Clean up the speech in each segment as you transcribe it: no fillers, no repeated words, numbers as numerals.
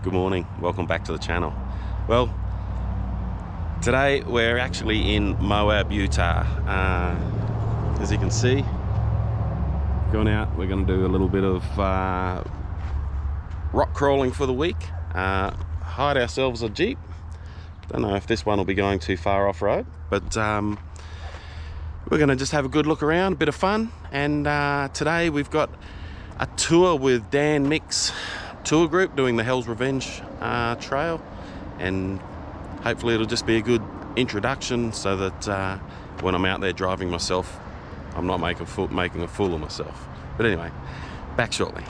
Good morning, welcome back to the channel. Well, today we're actually in Moab, Utah. As you can see, going out, we're going to do a little bit of rock crawling for the week, hide ourselves a Jeep. Don't know if this one will be going too far off-road, but we're going to just have a good look around, a bit of fun. And today we've got a tour with Dan Mick's tour group doing the Hell's Revenge trail, and hopefully it'll just be a good introduction so that when I'm out there driving myself, I'm not making a fool of myself. But anyway, back shortly.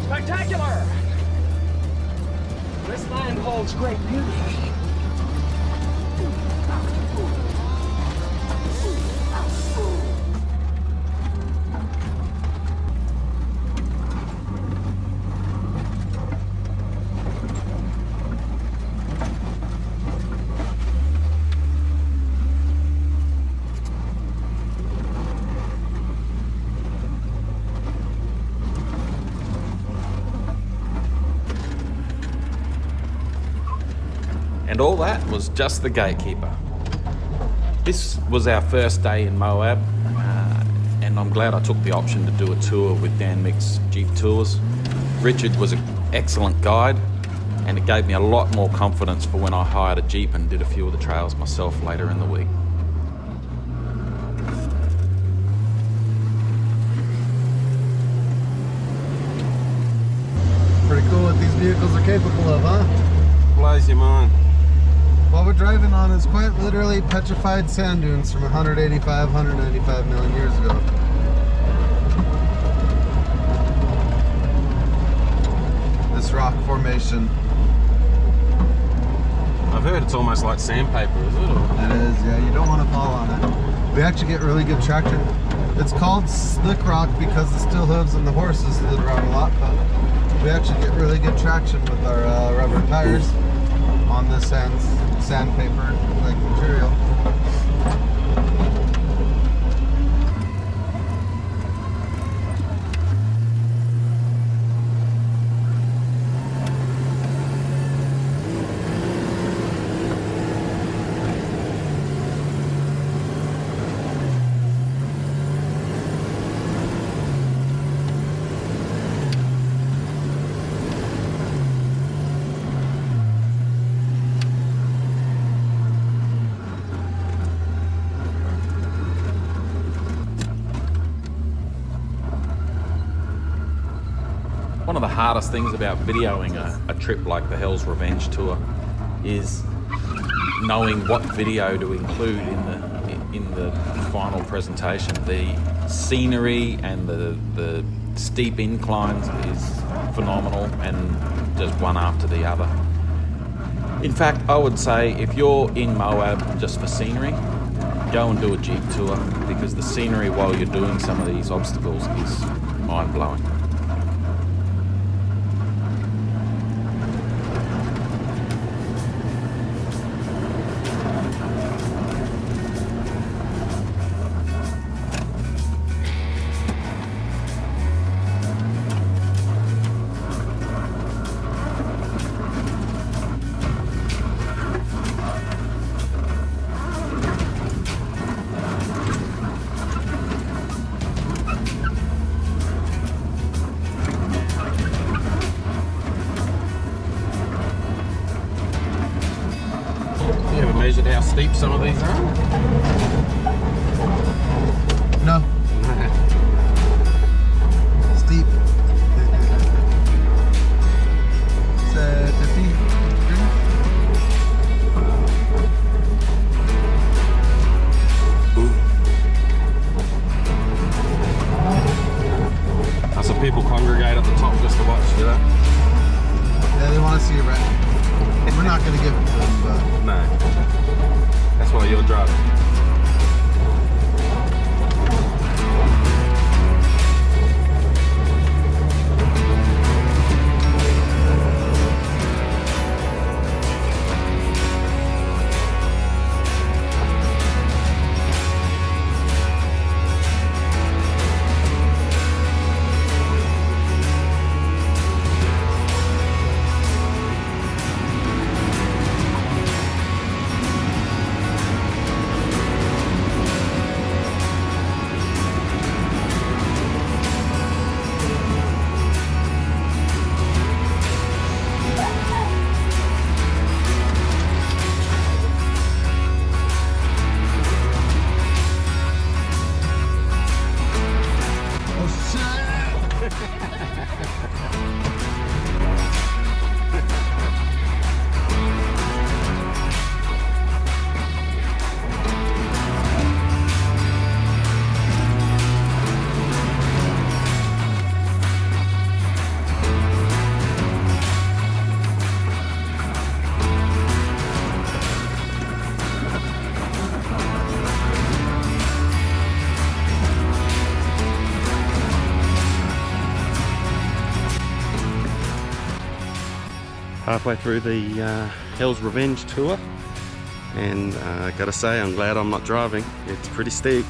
Spectacular! This land holds great beauty. And all that was just the gatekeeper. This was our first day in Moab, and I'm glad I took the option to do a tour with Dan Mick's Jeep Tours. Richard was an excellent guide, and it gave me a lot more confidence for when I hired a Jeep and did a few of the trails myself later in the week. Pretty cool what these vehicles are capable of, huh? Blows your mind. What we're driving on is quite literally petrified sand dunes from 185, 195 million years ago. This rock formation. I've heard it's almost like sandpaper, is it? It is, yeah, you don't want to fall on it. We actually get really good traction. It's called slick rock because the steel hooves and the horses slid around a lot, but we actually get really good traction with our rubber tires on this sandpaper like material. One of the hardest things about videoing a trip like the Hell's Revenge tour is knowing what video to include in the final presentation. The scenery and the steep inclines is phenomenal, and just one after the other. In fact, I would say if you're in Moab just for scenery, go and do a Jeep tour, because the scenery while you're doing some of these obstacles is mind-blowing. Measured how steep some of these are? No. Steep. not going to give it to him, but... No. That's why you're driving. Halfway through the Hell's Revenge tour, and gotta say, I'm glad I'm not driving. It's pretty steep,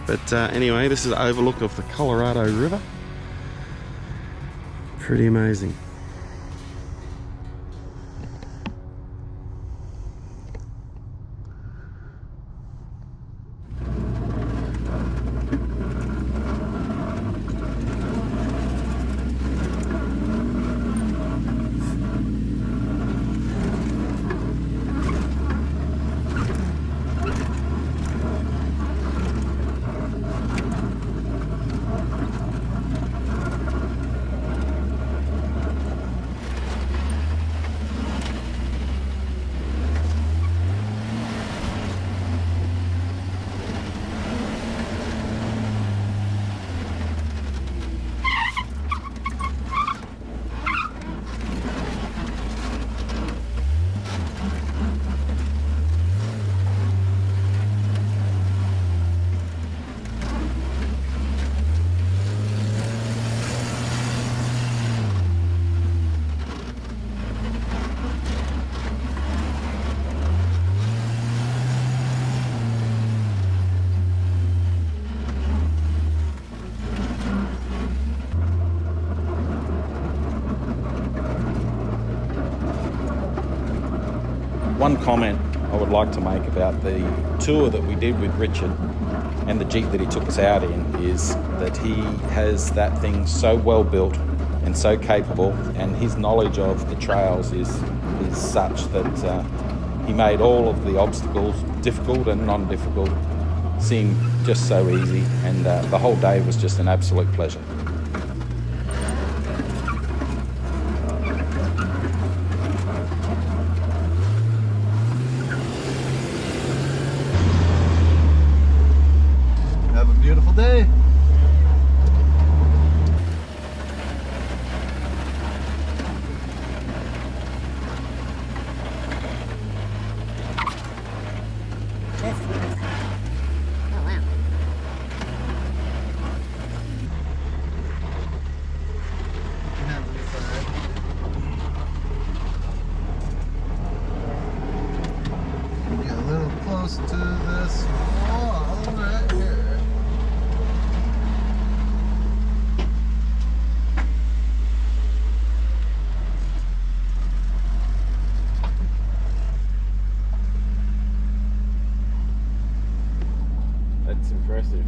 but anyway, this is an overlook of the Colorado River. Pretty amazing. One comment I would like to make about the tour that we did with Richard and the Jeep that he took us out in is that he has that thing so well built and so capable, and his knowledge of the trails is such that he made all of the obstacles, difficult and non-difficult, seem just so easy, and the whole day was just an absolute pleasure. Have a beautiful day. Get a little close to this wall right here. That's impressive.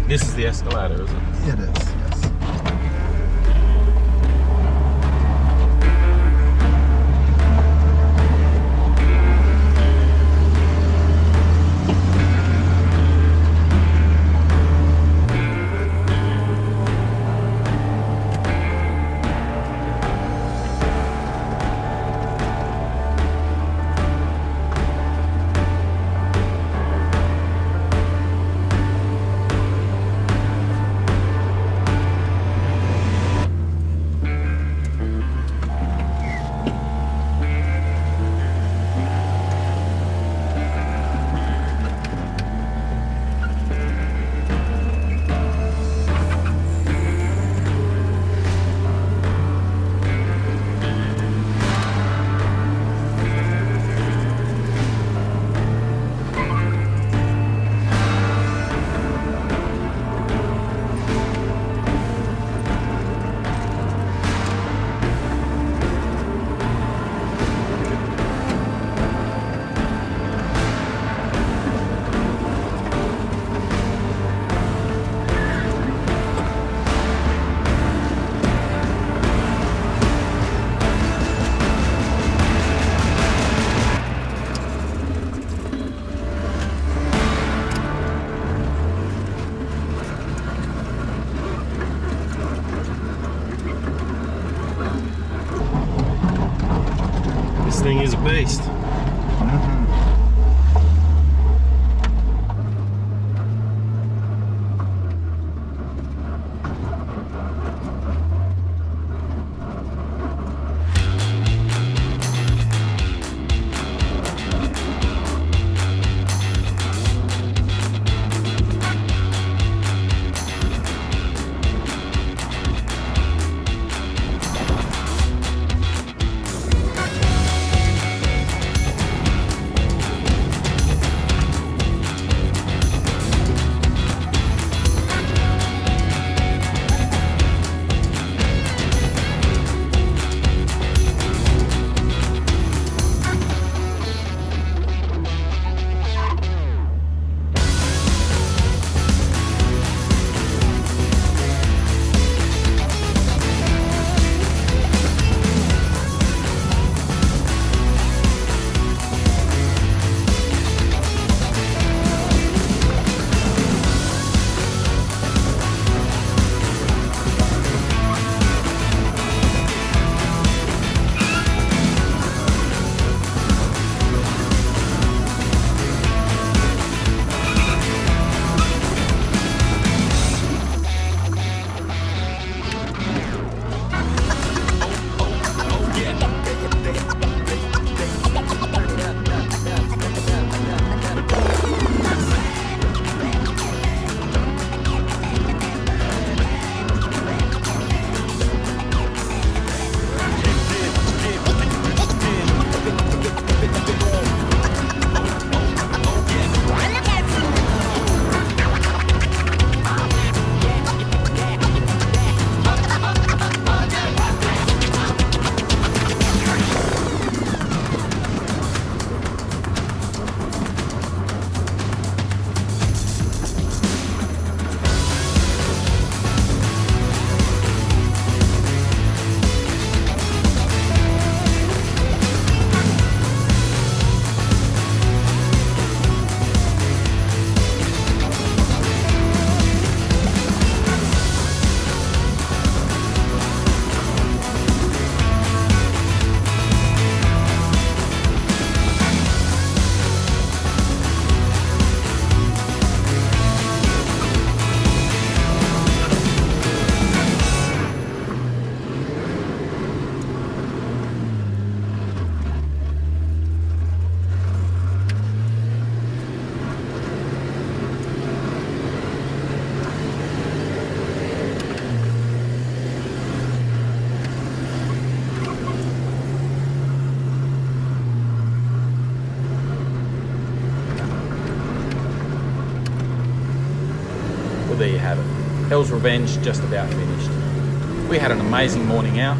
This is the escalator, isn't it? It is, yes. This thing is a beast. Well, there you have it. Hell's Revenge just about finished. We had an amazing morning out.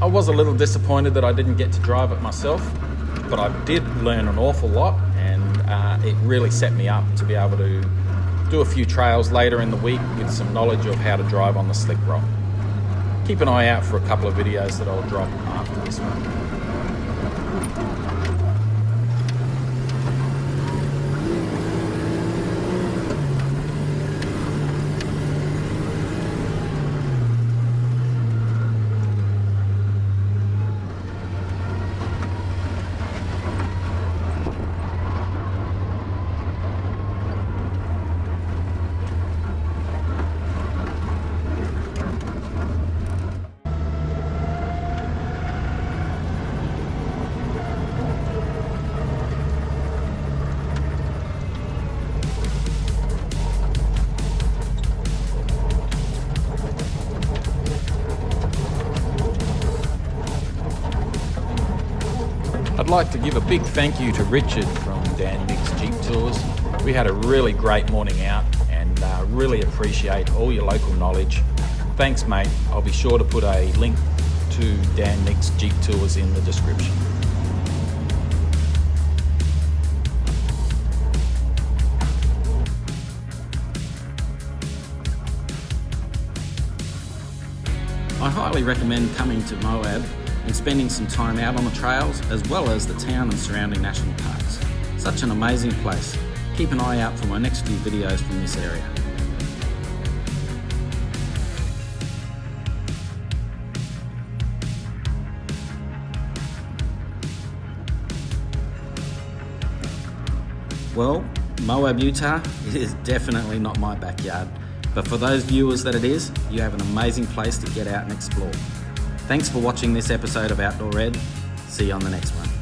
I was a little disappointed that I didn't get to drive it myself, but I did learn an awful lot, and it really set me up to be able to do a few trails later in the week with some knowledge of how to drive on the slick rock. Keep an eye out for a couple of videos that I'll drop after this one. I'd like to give a big thank you to Richard from Dan Mick Jeep Tours. We had a really great morning out, and really appreciate all your local knowledge. Thanks, mate. I'll be sure to put a link to Dan Mick's Jeep Tours in the description. I highly recommend coming to Moab and spending some time out on the trails, as well as the town and surrounding national parks. Such an amazing place. Keep an eye out for my next few videos from this area. Well, Moab, Utah is definitely not my backyard, but for those viewers that it is, you have an amazing place to get out and explore. Thanks for watching this episode of Outdoor Ed. See you on the next one.